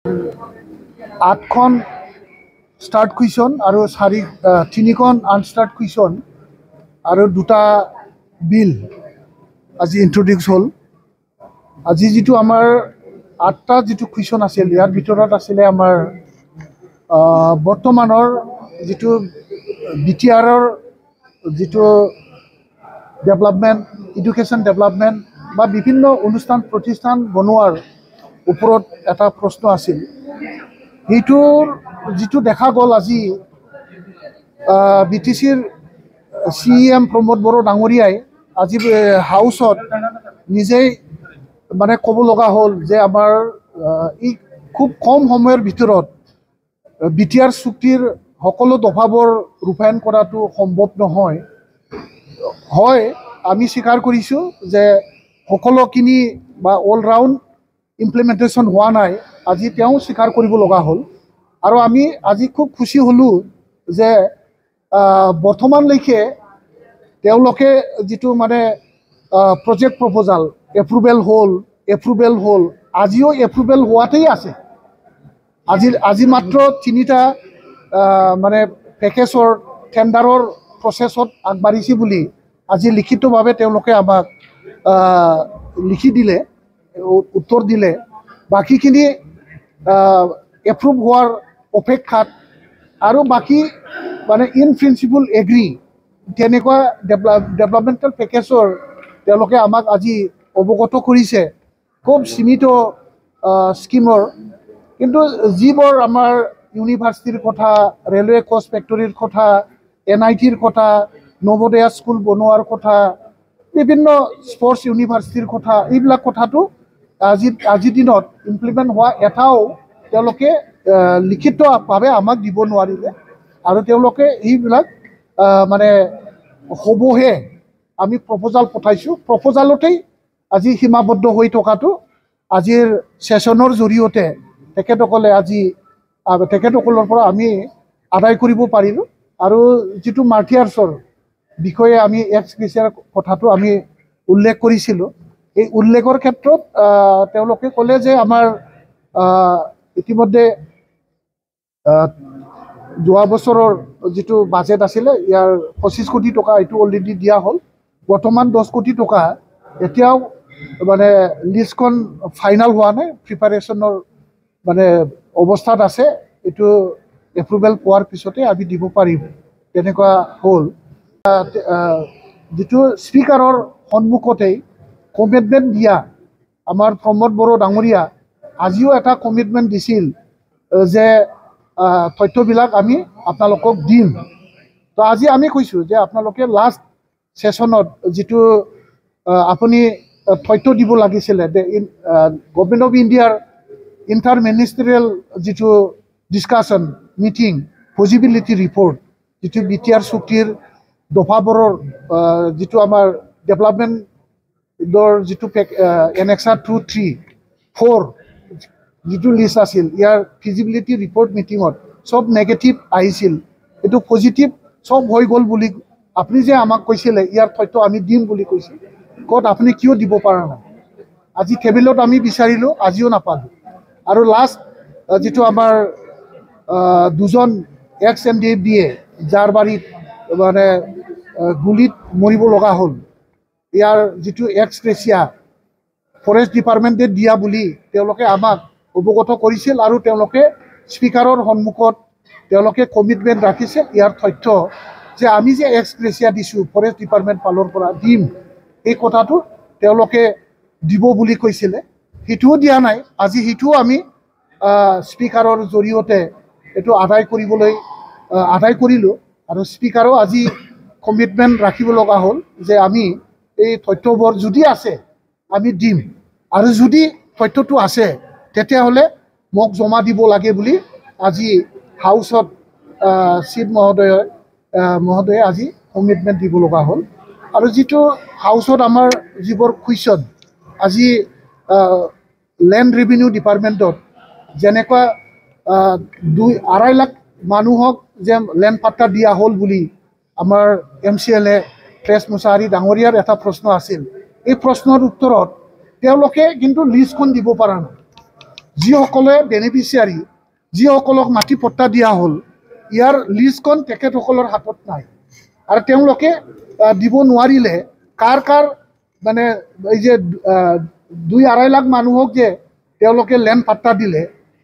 8খন start question আৰু 3খন আনস্টাৰ্ট question আৰু 2টা বিল আজি ইন্ট্ৰোডিউস হল। আজি যেটো আমাৰ 8টা যেটো কুৱেশ্যন আছিল, ইয়াৰ ভিতৰত আছিলে আমাৰ বৰ্তমানৰ যেটো বিটিআৰৰ যেটো ডেভেলপমেন্ট, এডুকেশন ডেভেলপমেন্ট বা বিভিন্ন অনুষ্ঠান প্ৰতিষ্ঠান বনোৱাৰ ওপৰত এটা প্ৰশ্ন আছিল। এইটোৰ যেটো দেখা গ'ল আজি বিটিচিৰ CEM প্ৰমোদ বড়ো ডাঙৰীয়াই আজি হাউচত নিজেই মানে ক'ব লগা হ'ল যে আমাৰ ই খুব কম সময়ৰ ভিতৰত বিটিআৰ চুক্তিৰ সকলো দফাবোৰ ৰূপায়ণ কৰাটো সম্ভৱ নহয়। হয়, আমি স্বীকাৰ কৰিছোঁ যে সকলোখিনি বা অল ৰাউণ্ড ইমপ্লিমেণ্টেশ্যন হোৱা নাই, আজি তেওঁ স্বীকাৰ কৰিব লগা হ'ল। আৰু আমি আজি খুব খুশি হ'লোঁ যে বৰ্তমানলৈকে তেওঁলোকে যেটো মানে প্ৰজেক্ট প্ৰপ'জাল এপ্ৰুভেল হ'ল আজিও এপ্ৰুভেল হোৱাতেই আছে। আজি মাত্ৰ 3টা মানে পেকেজৰ টেণ্ডাৰৰ প্ৰচেছত আগবাঢ়িছে বুলি আজি লিখিতভাৱে তেওঁলোকে আমাক লিখি দিলে, উত্তৰ দিলে। বাকীখিনি এপ্ৰুভ হোৱাৰ অপেক্ষাত আৰু বাকী মানে ইন প্ৰিন্সিপল এগ্ৰি তেনেকুৱা ডেভেলপমেণ্টেল পেকেজৰ তেওঁলোকে আমাক আজি অৱগত কৰিছে, খুব সীমিত স্কিমৰ। কিন্তু যিবোৰ আমাৰ ইউনিভাৰ্চিটিৰ কথা, ৰেলৱে কোচ ফেক্টৰীৰ কথা, NITৰ কথা, নৱোদয়া স্কুল বনোৱাৰ কথা, বিভিন্ন স্পৰ্টছ ইউনিভাৰ্চিটিৰ কথা, এইবিলাক কথাটো আজিৰ দিনত ইমপ্লিমেণ্ট হোৱা এটাও তেওঁলোকে লিখিতভাৱে আমাক দিব নোৱাৰিলে। আৰু তেওঁলোকে এইবিলাক মানে হ'বহে আমি প্ৰপ'জাল পঠাইছোঁ, প্ৰপ'জালতেই আজি সীমাবদ্ধ হৈ থকাটো আজিৰ ছেশ্যনৰ জৰিয়তে তেখেতসকলৰ পৰা আমি আদায় কৰিব পাৰিলোঁ। আৰু যেটো মাৰ্টিয়াৰ্ছৰ বিষয়ে আমি এক্স গ্ৰেচিয়াৰ কথাটো আমি উল্লেখ কৰিছিলোঁ, এই উল্লেখৰ ক্ষেত্ৰত তেওঁলোকে ক'লে যে আমাৰ ইতিমধ্যে যোৱা বছৰৰ যেটো বাজেট আছিলে ইয়াৰ 25 কোটি টকা এইটো অলৰেডি দিয়া হ'ল। বৰ্তমান 10 কোটি টকা এতিয়াও মানে লিষ্টখন ফাইনেল হোৱা নাই, প্ৰিপাৰেশ্যনৰ মানে অৱস্থাত আছে। এইটো এপ্ৰুভেল পোৱাৰ পিছতে আমি দিব পাৰিম, তেনেকুৱা হ'ল। যেটো স্পীকাৰৰ সন্মুখতেই কমিটমেণ্ট দিয়া আমাৰ প্ৰমোদ বড়ো ডাঙৰীয়া আজিও এটা কমিটমেণ্ট দিছিল যে তথ্যবিলাক আমি আপোনালোকক দিম। তো আজি আমি কৈছোঁ যে আপোনালোকে লাষ্ট ছেশ্যনত যেটো আপুনি তথ্য দিব লাগিছিলে, গভৰ্ণমেণ্ট অফ ইণ্ডিয়াৰ ইণ্টাৰ মিনিষ্টেৰিয়েল যেটো ডিছকাশ্যন মিটিং ফিজিবিলিটি ৰিপৰ্ট, যেটো বিটিআৰ চুক্তিৰ দফাবোৰৰ যেটো আমাৰ ডেভেলপমেণ্টৰ যেটো এনেক্সাৰ 2, 3, 4 যেটো লিষ্ট আছিল, ইয়াৰ ফিজিবিলিটি ৰিপৰ্ট মিটিঙত চব নেগেটিভ আহিছিল। এইটো পজিটিভ চব হৈ গ'ল বুলি আপুনি যে আমাক কৈছিলে ইয়াৰ তথ্য আমি দিম বুলি কৈছিল, ক'ত আপুনি কিয় দিব পৰা নাই? আজি টেবুলত আমি বিচাৰিলোঁ, আজিও নাপালোঁ। আৰু লাষ্ট যেটো আমাৰ 2জন এক্স MDFDA যাৰ বাৰীত মানে গুলিত মৰিব লগা হ'ল, ইয়াৰ যেটো এক্স গ্ৰেচিয়া ফৰেষ্ট ডিপাৰ্টমেণ্টে দিয়া বুলি তেওঁলোকে আমাক অৱগত কৰিছিল। আৰু তেওঁলোকে স্পীকাৰৰ সন্মুখত তেওঁলোকে কমিটমেণ্ট ৰাখিছে ইয়াৰ তথ্য যে আমি যে এক্স গ্ৰেচিয়া দিছোঁ ফৰেষ্ট ডিপাৰ্টমেণ্ট ফালৰ পৰা দিম, এই কথাটো তেওঁলোকে দিব বুলি কৈছিলে, সেইটোও দিয়া নাই। আজি সেইটোও আমি স্পীকাৰৰ জৰিয়তে এইটো আদায় কৰিলোঁ। আৰু স্পীকাৰো আজি কমিটমেণ্ট ৰাখিব লগা হ'ল যে আমি এই তথ্যবোৰ যদি আছে আমি দিম, আৰু যদি তথ্যটো আছে তেতিয়াহ'লে মোক জমা দিব লাগে বুলি আজি হাউচত চিফ মহোদয়ে আজি কমিটমেণ্ট দিব লগা হ'ল। আৰু যেটো হাউচত আমাৰ যিবোৰ কুৱেশ্যন আজি লেণ্ড ৰেভিনিউ ডিপাৰ্টমেণ্টত যেনেকুৱা 2.5 লাখ মানুহক যে লেণ্ড পাট্টা দিয়া হ'ল বুলি আমাৰ MCLA প্ৰেছ মুছাহাৰী ডাঙৰীয়াৰ এটা প্ৰশ্ন আছিল, এই প্ৰশ্নৰ উত্তৰত তেওঁলোকে কিন্তু লিষ্টখন দিব পৰা নাই। যিসকলে বেনিফিচিয়াৰী যিসকলক মাটি পট্টা দিয়া হ'ল ইয়াৰ লিষ্টখন তেখেতসকলৰ হাতত নাই আৰু তেওঁলোকে দিব নোৱাৰিলে কাৰ কাৰ মানে এই যে 2-2.5 লাখ মানুহক যে তেওঁলোকে লেণ্ড পাট্টা দিলে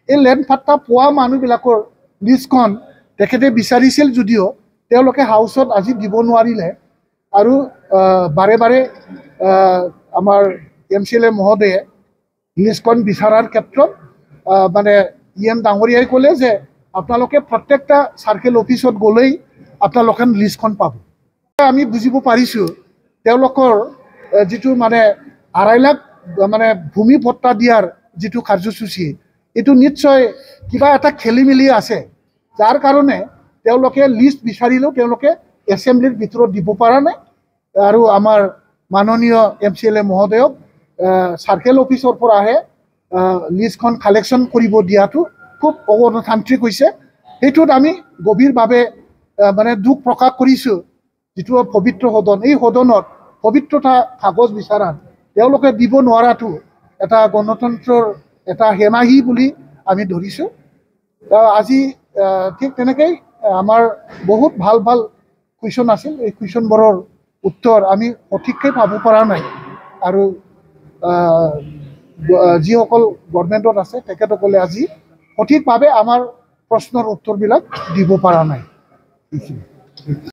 এই লেণ্ড পাট্টা পোৱা মানুহবিলাকৰ লিষ্টখন তেখেতে বিচাৰিছিল যদিও তেওঁলোকে হাউচত আজি দিব নোৱাৰিলে আৰু বাৰে বাৰে আমাৰ MCLA মহোদয়ে লিষ্টখন বিচাৰাৰ ক্ষেত্ৰত মানে EM ডাঙৰীয়াই ক'লে যে আপোনালোকে প্ৰত্যেকটা চাৰ্কেল অফিচত গ'লেই আপোনালোকে লিষ্টখন পাব আমি বুজিব পাৰিছোঁ তেওঁলোকৰ যিটো মানে 2.5 লাখ মানে ভূমি পট্টা দিয়াৰ যিটো কাৰ্যসূচী এইটো নিশ্চয় কিবা এটা খেলি মেলি আছে যাৰ কাৰণে তেওঁলোকে লিষ্ট বিচাৰিলেও তেওঁলোকে এছেম্বলিৰ ভিতৰত দিব পৰা নাই আৰু আমাৰ মাননীয় MCLA মহোদয়ক চাৰ্কেল অফিচৰ পৰা আহে লিষ্টখন কালেকশ্যন কৰিব দিয়াটো খুব অগণতান্ত্ৰিক হৈছে সেইটোত আমি গভীৰভাৱে মানে দুখ প্ৰকাশ কৰিছোঁ যিটো পবিত্ৰ সদন এই সদনত পবিত্ৰতা কাগজ বিচাৰাত তেওঁলোকে দিব নোৱাৰাটো এটা গণতন্ত্ৰৰ এটা হেমাহি বুলি আমি ধৰিছোঁ আজি ঠিক তেনেকৈ আমাৰ বহুত ভাল ভাল কুৱেশ্যন আছিল এই কুৱেশ্যনবোৰৰ উত্তৰ আমি সঠিককৈ পাব পৰা নাই আৰু যিসকল গভৰ্ণমেণ্টত আছে তেখেতসকলে আজি সঠিকভাৱে আমাৰ প্ৰশ্নৰ উত্তৰবিলাক দিব পৰা নাই।